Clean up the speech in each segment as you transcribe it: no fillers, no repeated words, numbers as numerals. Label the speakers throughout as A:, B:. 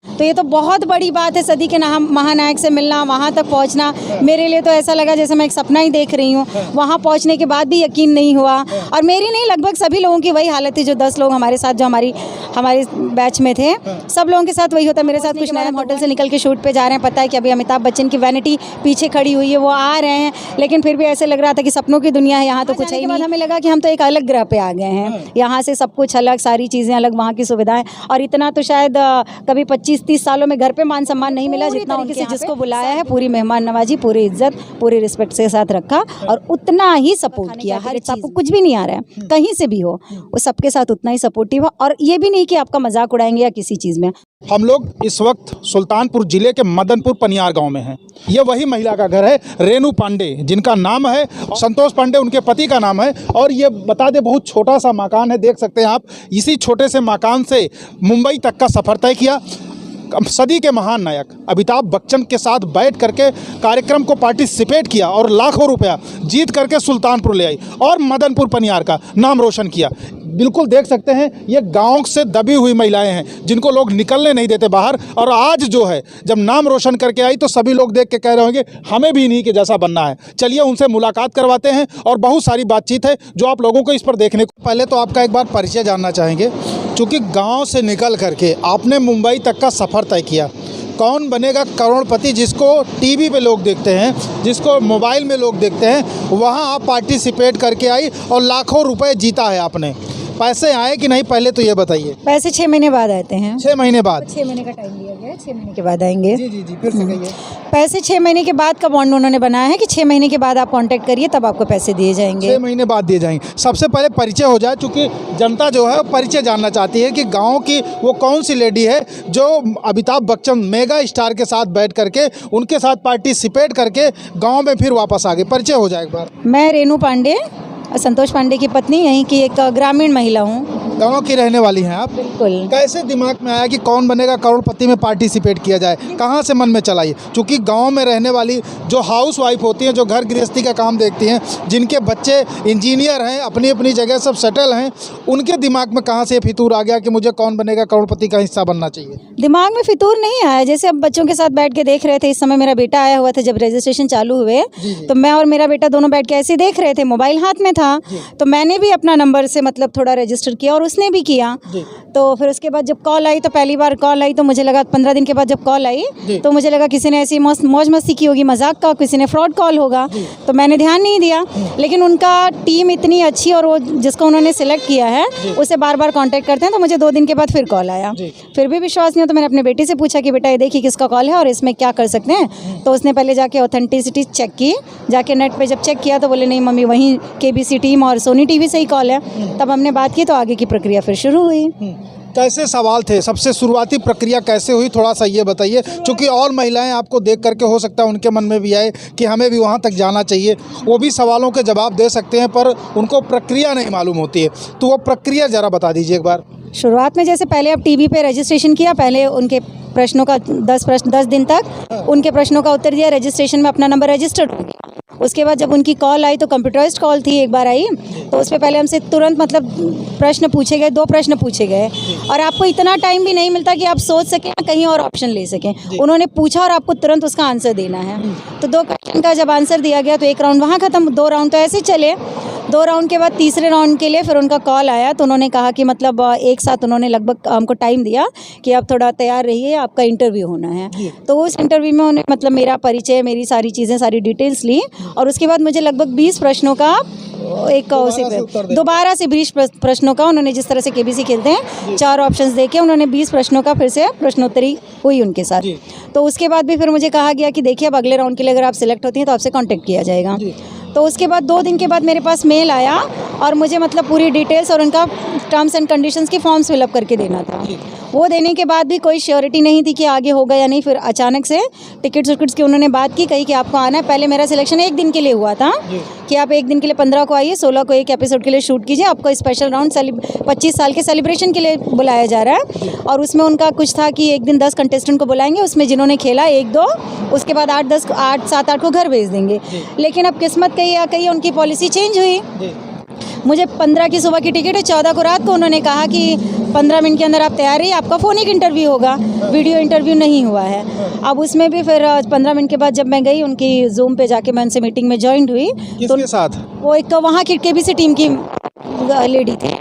A: तो ये तो बहुत बड़ी बात है, सदी के महानायक से मिलना, वहाँ तक पहुँचना। मेरे लिए तो ऐसा लगा जैसे मैं एक सपना ही देख रही हूँ। वहाँ पहुँचने के बाद भी यकीन नहीं हुआ, और मेरी नहीं, लगभग सभी लोगों की वही हालत थी। जो 10 लोग हमारे साथ, जो हमारे बैच में थे, सब लोगों के साथ वही होता। मेरे साथ कुछ नया, होटल से निकल के शूट पे जा रहे हैं, पता है कि अभी अमिताभ बच्चन की वैनिटी पीछे खड़ी हुई है, वो आ रहे हैं, लेकिन फिर भी ऐसे लग रहा था कि सपनों की दुनिया है, यहाँ तो कुछ है ही नहीं। हमें लगा कि हम तो एक अलग ग्रह पे आ गए हैं, यहाँ से सब कुछ अलग, सारी चीज़ें अलग, वहाँ की सुविधाएं, और इतना तो शायद कभी 25-30 सालों में घर पे मान सम्मान नहीं मिला जितना उनके से जिसको बुलाया है। पूरी मेहमान नवाजी, पूरी इज्जत, पूरी रिस्पेक्ट के साथ रखा, और उतना ही सपोर्ट किया। हर चीज़, आपको कुछ भी नहीं आ रहा है, कहीं से भी हो, वो सबके साथ उतना ही सपोर्टिव, और ये भी नहीं कि आपका मजाक उड़ाएंगे या किसी चीज़ में।
B: हम लोग इस वक्त सुल्तानपुर जिले के मदनपुर पनियार गांव में हैं। ये वही महिला का घर है, रेणु पांडे, जिनका नाम है संतोष पांडे, उनके पति का नाम है। और ये बता दे, बहुत छोटा सा मकान है, देख सकते हैं आप। इसी छोटे से मकान से मुंबई तक का सफ़र तय किया। सदी के महान नायक अमिताभ बच्चन के साथ बैठ करके कार्यक्रम को पार्टिसिपेट किया, और लाखों रुपया जीत करके सुल्तानपुर ले आई, और मदनपुर पनियार का नाम रोशन किया। बिल्कुल देख सकते हैं, ये गांव से दबी हुई महिलाएं हैं, जिनको लोग निकलने नहीं देते बाहर। और आज जो है, जब नाम रोशन करके आई, तो सभी लोग देख के कह रहे होंगे हमें भी इन्हीं के जैसा बनना है। चलिए उनसे मुलाकात करवाते हैं, और बहुत सारी बातचीत है जो आप लोगों को इस पर देखने को। पहले तो आपका एक बार परिचय जानना चाहेंगे, क्योंकि गाँव से निकल करके आपने मुंबई तक का सफ़र तय किया। कौन बनेगा करोड़पति, जिसको टीवी पे लोग देखते हैं, जिसको मोबाइल में लोग देखते हैं, वहाँ आप पार्टिसिपेट करके आई और लाखों रुपए जीता है आपने। पैसे आए कि नहीं, पहले तो ये बताइए।
A: पैसे 6 महीने बाद आते हैं।
B: 6 महीने बाद?
A: 6 महीने का टाइम दिया गया है, 6 महीने के बाद आएंगे।
B: जी जी जी, फिर से कहिए।
A: पैसे 6 महीने के बाद का बॉन्ड उन्होंने बनाया है कि 6 महीने के बाद आप कांटेक्ट करिए, तब आपको पैसे दिए जाएंगे।
B: 6 महीने बाद दिए जाएंगे। सबसे पहले परिचय हो जाए, क्योंकि जनता जो है परिचय जानना चाहती है कि गाँव की वो कौन सी लेडी है जो अमिताभ बच्चन मेगा स्टार के साथ बैठ करके, उनके साथ पार्टिसिपेट करके गाँव में फिर वापस आ गई। परिचय हो जाए एक बार।
A: मैं रेणु पांडे, संतोष पांडे की पत्नी, यहीं की एक ग्रामीण महिला हूँ।
B: गाँव की रहने वाली हैं आप?
A: बिल्कुल।
B: कैसे दिमाग में आया कि कौन बनेगा करोड़पति में पार्टिसिपेट किया जाए? कहाँ से मन में चला ये? क्योंकि गांव में रहने वाली जो हाउस वाइफ होती हैं, जो घर गृहस्थी का काम देखती हैं, जिनके बच्चे इंजीनियर हैं, अपनी अपनी जगह सब सेटल हैं, उनके दिमाग में कहाँ से फितूर आ गया कि मुझे कौन बनेगा करोड़पति का हिस्सा बनना चाहिए?
A: दिमाग में फितूर नहीं आया, जैसे अब बच्चों के साथ बैठ के देख रहे थे। इस समय मेरा बेटा आया हुआ था, जब रजिस्ट्रेशन चालू हुए, तो मैं और मेरा बेटा दोनों बैठ के ऐसे देख रहे थे, मोबाइल हाथ में था, तो मैंने भी अपना नंबर से मतलब थोड़ा रजिस्टर किया, और उसने भी किया। तो फिर उसके बाद जब कॉल आई, तो पहली बार कॉल आई, तो मुझे लगा 15 दिन के बाद जब कॉल आई, तो मुझे लगा किसी ने ऐसी मौज मस्ती की होगी, मजाक का, किसी ने फ्रॉड कॉल होगा, तो मैंने ध्यान नहीं दिया। लेकिन उनका टीम इतनी अच्छी, और वो जिसको उन्होंने सिलेक्ट किया है उसे बार बार कांटेक्ट करते हैं, तो मुझे 2 दिन के बाद फिर कॉल आया। फिर भी विश्वास नहीं हो, तो मैंने अपने बेटे से पूछा कि बेटा ये देखिए किसका कॉल है और इसमें क्या कर सकते हैं। तो उसने पहले जाके ऑथेंटिसिटी चेक की, जाके नेट पे जब चेक किया तो बोले नहीं मम्मी, वहीं KBC टीम और सोनी टीवी से ही कॉल है। तब हमने बात की, तो आगे की प्रक्रिया फिर शुरू हुई।
B: कैसे सवाल थे, सबसे शुरुआती प्रक्रिया कैसे हुई, थोड़ा सा ये बताइए। क्योंकि और महिलाएं आपको देख करके हो सकता है उनके मन में भी आए कि हमें भी वहाँ तक जाना चाहिए, वो भी सवालों के जवाब दे सकते हैं, पर उनको प्रक्रिया नहीं मालूम होती है। तो वो प्रक्रिया ज़रा बता दीजिए एक बार।
A: शुरुआत में जैसे पहले अब टीवी पे रजिस्ट्रेशन किया, पहले उनके प्रश्नों का 10 दिन तक उनके प्रश्नों का उत्तर दिया, रजिस्ट्रेशन में अपना नंबर रजिस्टर्ड हो गया। उसके बाद जब उनकी कॉल आई, तो कंप्यूटराइज्ड कॉल थी, एक बार आई, तो उस पर पहले हमसे तुरंत मतलब प्रश्न पूछे गए, 2 प्रश्न पूछे गए, और आपको इतना टाइम भी नहीं मिलता कि आप सोच सकें या कहीं और ऑप्शन ले सकें। उन्होंने पूछा और आपको तुरंत उसका आंसर देना है। तो 2 क्वेश्चन का जब आंसर दिया गया, तो 1 राउंड वहाँ ख़त्म, 2 राउंड तो ऐसे चले। 2 राउंड के बाद तीसरे राउंड के लिए फिर उनका कॉल आया, तो उन्होंने कहा कि मतलब एक साथ उन्होंने लगभग हमको टाइम दिया कि आप थोड़ा तैयार रहिए, आपका इंटरव्यू होना है। तो उस इंटरव्यू में उन्होंने मतलब मेरा परिचय, मेरी सारी चीज़ें, सारी डिटेल्स ली, और उसके बाद मुझे लगभग 20 प्रश्नों का दोबारा से 20 प्रश्नों का, उन्होंने जिस तरह से KBC खेलते हैं 4 ऑप्शंस देके उन्होंने 20 प्रश्नों का फिर से प्रश्नोत्तरी हुई उनके साथ। तो उसके बाद भी फिर मुझे कहा गया कि देखिए अब अगले राउंड के लिए अगर आप सिलेक्ट होती हैं तो आपसे कांटेक्ट किया जाएगा। तो उसके बाद 2 दिन के बाद मेरे पास मेल आया, और मुझे मतलब पूरी डिटेल्स और उनका टर्म्स एंड कंडीशंस की फॉर्म्स फिलअप करके देना था। वो देने के बाद भी कोई श्योरिटी नहीं थी कि आगे होगा या नहीं। फिर अचानक से टिकट्स की उन्होंने बात की, कही कि आपको आना है। पहले मेरा सिलेक्शन 1 दिन के लिए हुआ था कि आप 1 दिन के लिए 15 को आइए, 16 को एक एपिसोड के लिए शूट कीजिए, आपको स्पेशल राउंड 25 साल के सेलिब्रेशन के लिए बुलाया जा रहा है। और उसमें उनका कुछ था कि एक दिन 10 कंटेस्टेंट को बुलाएंगे, उसमें जिन्होंने खेला 1-2, उसके बाद 8 7 8 को घर भेज देंगे। लेकिन अब किस्मत कही या कही उनकी पॉलिसी चेंज हुई। मुझे 15 की सुबह की टिकट है, 14 को रात को उन्होंने कहा कि 15 मिनट के अंदर आप तैयार रहिए, आपका फ़ोनिक इंटरव्यू होगा, वीडियो इंटरव्यू नहीं हुआ है। अब उसमें भी फिर 15 मिनट के बाद जब मैं गई उनकी जूम पे जाके मैं उनसे मीटिंग में ज्वाइन हुई,
B: किसके साथ?
A: वो एक वहाँ की केबीसी टीम की लेडी थी,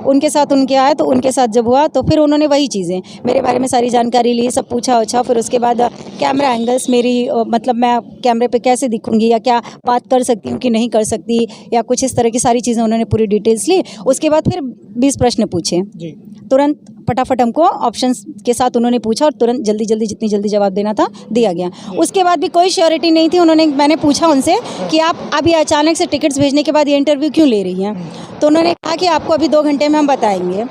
A: उनके साथ उनके आया, तो उनके साथ जब हुआ तो फिर उन्होंने वही चीज़ें मेरे बारे में सारी जानकारी ली, सब पूछा उछा। फिर उसके बाद कैमरा एंगल्स मेरी मतलब मैं कैमरे पे कैसे दिखूंगी या क्या बात कर सकती हूँ कि नहीं कर सकती, या कुछ इस तरह की सारी चीज़ें उन्होंने पूरी डिटेल्स ली। उसके बाद फिर 20 प्रश्न पूछे
B: जी।
A: तुरंत फटाफट हमको ऑप्शंस के साथ उन्होंने पूछा और तुरंत जल्दी जल्दी जितनी जल्दी जवाब देना था दिया गया। उसके बाद भी कोई श्योरिटी नहीं थी। मैंने पूछा उनसे कि आप अभी अचानक से टिकट्स भेजने के बाद ये इंटरव्यू क्यों ले रही हैं, तो उन्होंने कहा कि आपको अभी 2 घंटे में हम बताएंगे।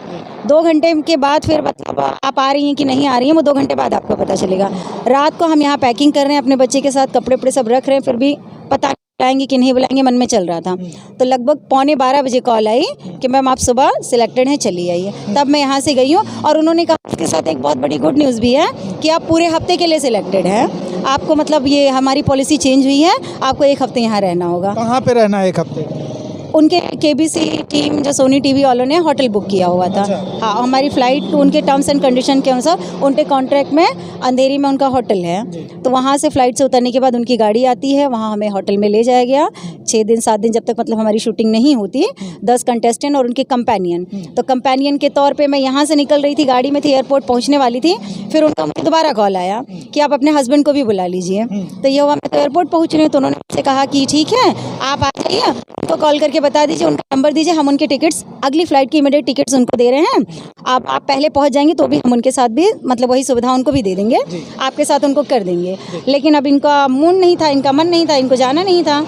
A: 2 घंटे के बाद फिर मतलब आप आ रही हैं कि नहीं आ रही हैं वो 2 घंटे बाद आपको पता चलेगा। रात को हम यहाँ पैकिंग कर रहे हैं, अपने बच्चे के साथ कपड़े वपड़े सब रख रहे हैं, फिर भी पता बुलाएंगे कि नहीं बुलाएंगे मन में चल रहा था। तो लगभग 11:45 बजे कॉल आई कि मैम आप सुबह सिलेक्टेड हैं, चली आइए। तब मैं यहाँ से गई हूँ और उन्होंने कहा उसके साथ एक बहुत बड़ी गुड न्यूज़ भी है कि आप पूरे हफ्ते के लिए सिलेक्टेड हैं। आपको मतलब ये हमारी पॉलिसी चेंज हुई है, आपको 1 हफ्ते यहाँ रहना होगा।
B: कहाँ पे रहना है 1 हफ्ते?
A: उनके केबीसी टीम जो सोनी टीवी वालों ने होटल बुक किया हुआ था। हाँ, हमारी फ़्लाइट उनके टर्म्स एंड कंडीशन के अनुसार उनके कॉन्ट्रैक्ट में अंधेरी में उनका होटल है, तो वहाँ से फ़्लाइट से उतरने के बाद उनकी गाड़ी आती है, वहाँ हमें होटल में ले जाया गया। 6 दिन 7 दिन जब तक मतलब हमारी शूटिंग नहीं होती, 10 कंटेस्टेंट और उनके कंपेनियन। तो कंपेनियन के तौर पे मैं यहाँ से निकल रही थी, गाड़ी में थी, एयरपोर्ट पहुँचने वाली थी। फिर उनका मुझे दोबारा कॉल आया कि आप अपने हस्बैंड को भी बुला लीजिए। तो ये हुआ, मैं तो एयरपोर्ट पहुँच रही हूँ, तो उन्होंने मुझसे कहा कि ठीक है आप आ जाइए, उनको कॉल करके बता दीजिए, उनका नंबर दीजिए, हम उनके टिकट्स अगली फ़्लाइट की इमीडिएट टिकट्स उनको दे रहे हैं। आप पहले पहुँच जाएंगे तो भी हम उनके साथ भी मतलब वही सुविधा उनको भी दे देंगे, आपके साथ उनको कर देंगे। लेकिन अब इनका मूड नहीं था, इनका मन नहीं था, इनको जाना नहीं था।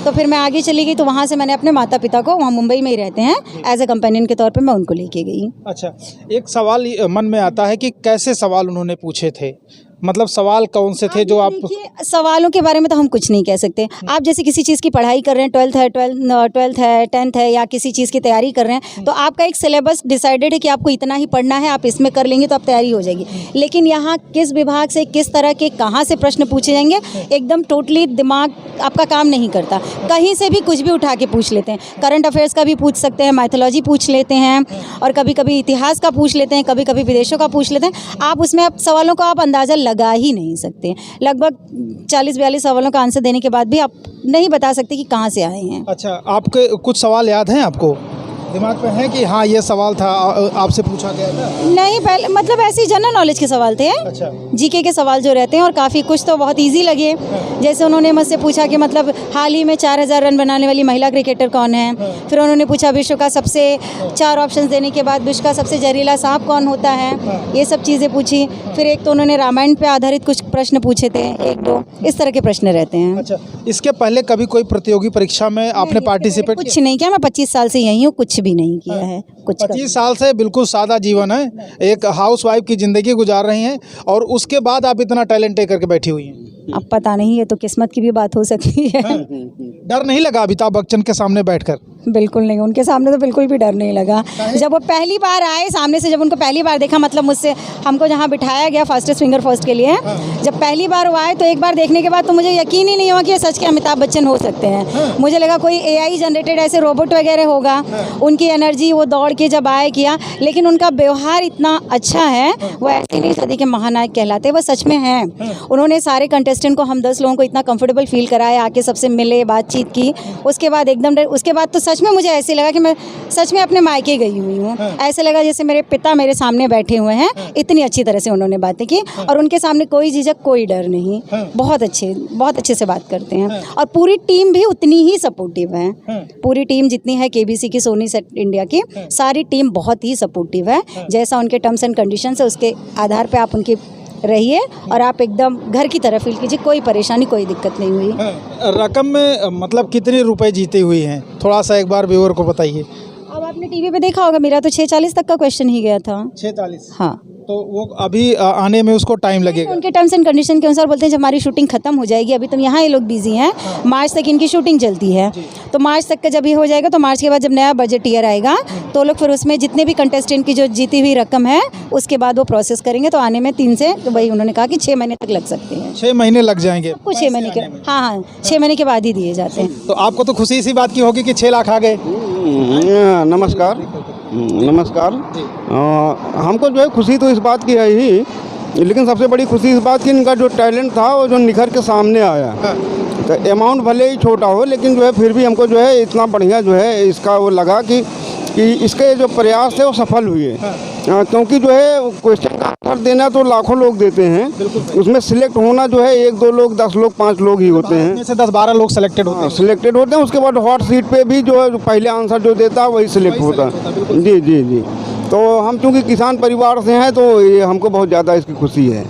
A: तो फिर मैं आगे चली गई, तो वहाँ से मैंने अपने माता पिता को, वहाँ मुंबई में ही रहते हैं, एज ए कंपेनियन के तौर पे मैं उनको लेके गई।
B: अच्छा, एक सवाल मन में आता है कि कैसे सवाल उन्होंने पूछे थे, मतलब सवाल कौन से थे जो आप?
A: देखिए, सवालों के बारे में तो हम कुछ नहीं कह सकते। आप जैसे किसी चीज़ की पढ़ाई कर रहे हैं, 12th है 10th है या किसी चीज़ की तैयारी कर रहे हैं, तो आपका एक सिलेबस डिसाइडेड है कि आपको इतना ही पढ़ना है, आप इसमें कर लेंगे तो आप तैयारी हो जाएगी। लेकिन यहाँ किस विभाग से किस तरह के कहाँ से प्रश्न पूछे जाएंगे, एकदम टोटली दिमाग आपका काम नहीं करता। कहीं से भी कुछ भी उठा के पूछ लेते हैं। करंट अफेयर्स का भी पूछ सकते हैं, माइथोलॉजी पूछ लेते हैं, और कभी कभी इतिहास का पूछ लेते हैं, कभी कभी विदेशों का पूछ लेते हैं। आप उसमें सवालों का आप अंदाज़ा लगा ही नहीं सकते। लगभग 40-42 सवालों का आंसर देने के बाद भी आप नहीं बता सकते कि कहाँ से आए हैं।
B: अच्छा, आपके कुछ सवाल याद हैं आपको? दिमाग में है कि हाँ ये सवाल था, आपसे पूछा गया था?
A: नहीं, पहले मतलब ऐसे ही जनरल नॉलेज के सवाल थे।
B: अच्छा।
A: जीके के सवाल जो रहते हैं, और काफ़ी कुछ तो बहुत इजी लगे। जैसे उन्होंने मुझसे पूछा कि मतलब हाल ही में 4000 रन बनाने वाली महिला क्रिकेटर कौन है। फिर उन्होंने पूछा विश्व का सबसे 4 ऑप्शन देने के बाद विश्व का सबसे जहरीला सांप कौन होता है, ये सब चीज़ें पूछी। फिर एक तो उन्होंने रामायण पे आधारित कुछ प्रश्न पूछे थे, 1-2 इस तरह के प्रश्न रहते हैं।
B: अच्छा, इसके पहले कभी कोई प्रतियोगी परीक्षा में आपने पार्टिसिपेट?
A: कुछ नहीं किया, मैं 25 साल से यही हूँ, कुछ भी नहीं किया है। कुछ
B: 25 साल से बिल्कुल सादा जीवन है, एक हाउसवाइफ की ज़िंदगी गुजार रही हैं, और उसके बाद आप इतना टैलेंट लेकर के बैठी हुई हैं।
A: अब पता नहीं, ये तो किस्मत की भी बात हो सकती है।
B: डर नहीं लगा अमिताभ बच्चन के सामने बैठकर?
A: बिल्कुल नहीं, उनके सामने तो बिल्कुल भी डर नहीं लगा। जब वो पहली बार आए सामने से, जब उनको पहली बार देखा, मतलब मुझसे हमको जहाँ बिठाया गया फास्टेस्ट फिंगर फर्स्ट के लिए, जब पहली बार वो आए तो एक बार देखने के बाद तो मुझे यकीन ही नहीं हुआ कि ये सच के अमिताभ बच्चन हो सकते हैं। मुझे लगा कोई AI जनरेटेड ऐसे रोबोट वगैरह होगा। उनकी एनर्जी, वो दौड़ के जब आए किया, लेकिन उनका व्यवहार इतना अच्छा है, वो ऐसे नहीं सदी के महानायक कहलाते, वो सच में हैं। उन्होंने सारे कंटेस्टेंट को, हम 10 लोगों को इतना कंफर्टेबल फील कराया, आके सबसे मिले, बातचीत की। उसके बाद एकदम उसके बाद तो सच में मुझे ऐसे लगा कि मैं सच में अपने मायके गई हुई हूँ। ऐसे लगा जैसे मेरे पिता मेरे सामने बैठे हुए हैं, इतनी अच्छी तरह से उन्होंने बातें की, और उनके सामने कोई झिझक, कोई डर नहीं। बहुत अच्छे से बात करते हैं, और पूरी टीम भी उतनी ही सपोर्टिव है। पूरी टीम जितनी है केबीसी की, सोनी सेट इंडिया की, सारी टीम बहुत ही सपोर्टिव है। जैसा उनके टर्म्स एंड कंडीशंस है, उसके आधार पे आप उनकी रहिए, और आप एकदम घर की तरह फील कीजिए। कोई परेशानी, कोई दिक्कत नहीं हुई।
B: रकम में मतलब कितने रुपए जीती हुई हैं, थोड़ा सा एक बार व्यूअर को बताइए।
A: अब आपने टीवी पे देखा होगा, मेरा तो 640 तक का क्वेश्चन ही गया था।
B: 640?
A: हाँ।
B: तो वो अभी आने में उसको टाइम लगेगा।
A: उनके टर्म्स एंड कंडीशन के अनुसार बोलते हैं जब हमारी शूटिंग खत्म हो जाएगी, अभी तो यहाँ ये लोग बिजी हैं, मार्च तक इनकी शूटिंग चलती है, तो मार्च तक का जब ये हो जाएगा तो मार्च के बाद जब नया बजट ईयर आएगा तो लोग फिर उसमें जितने भी कंटेस्टेंट की जो जीती हुई रकम है उसके बाद वो प्रोसेस करेंगे, तो आने में 3 से तो वही उन्होंने कहा कि 6 महीने तक लग सकते हैं।
B: 6 महीने लग जाएंगे
A: कुछ 6 महीने के, हाँ 6 महीने के बाद ही दिए जाते हैं।
B: तो आपको तो खुशी इसी बात की होगी कि 6 लाख आ गए।
C: नमस्कार नमस्कार। हमको जो है खुशी तो इस बात की है ही, लेकिन सबसे बड़ी खुशी इस बात की इनका जो टैलेंट था वो जो निखर के सामने आया। तो अमाउंट भले ही छोटा हो लेकिन जो है फिर भी हमको जो है इतना बढ़िया जो है इसका वो लगा कि इसके जो प्रयास थे वो सफल हुए। क्योंकि जो है क्वेश्चन का आंसर देना तो लाखों लोग देते हैं, उसमें सिलेक्ट होना जो है 1-2 लोग 10 लोग 5 लोग ही होते हैं,
B: इसमें से 10-12 लोग सेलेक्टेड होते हैं।
C: सिलेक्टेड होते हैं। उसके बाद हॉट सीट पे भी जो है पहले आंसर जो देता है वही सिलेक्ट होता है। जी जी जी। तो हम चूँकि किसान परिवार से हैं तो ये हमको बहुत ज़्यादा इसकी खुशी है।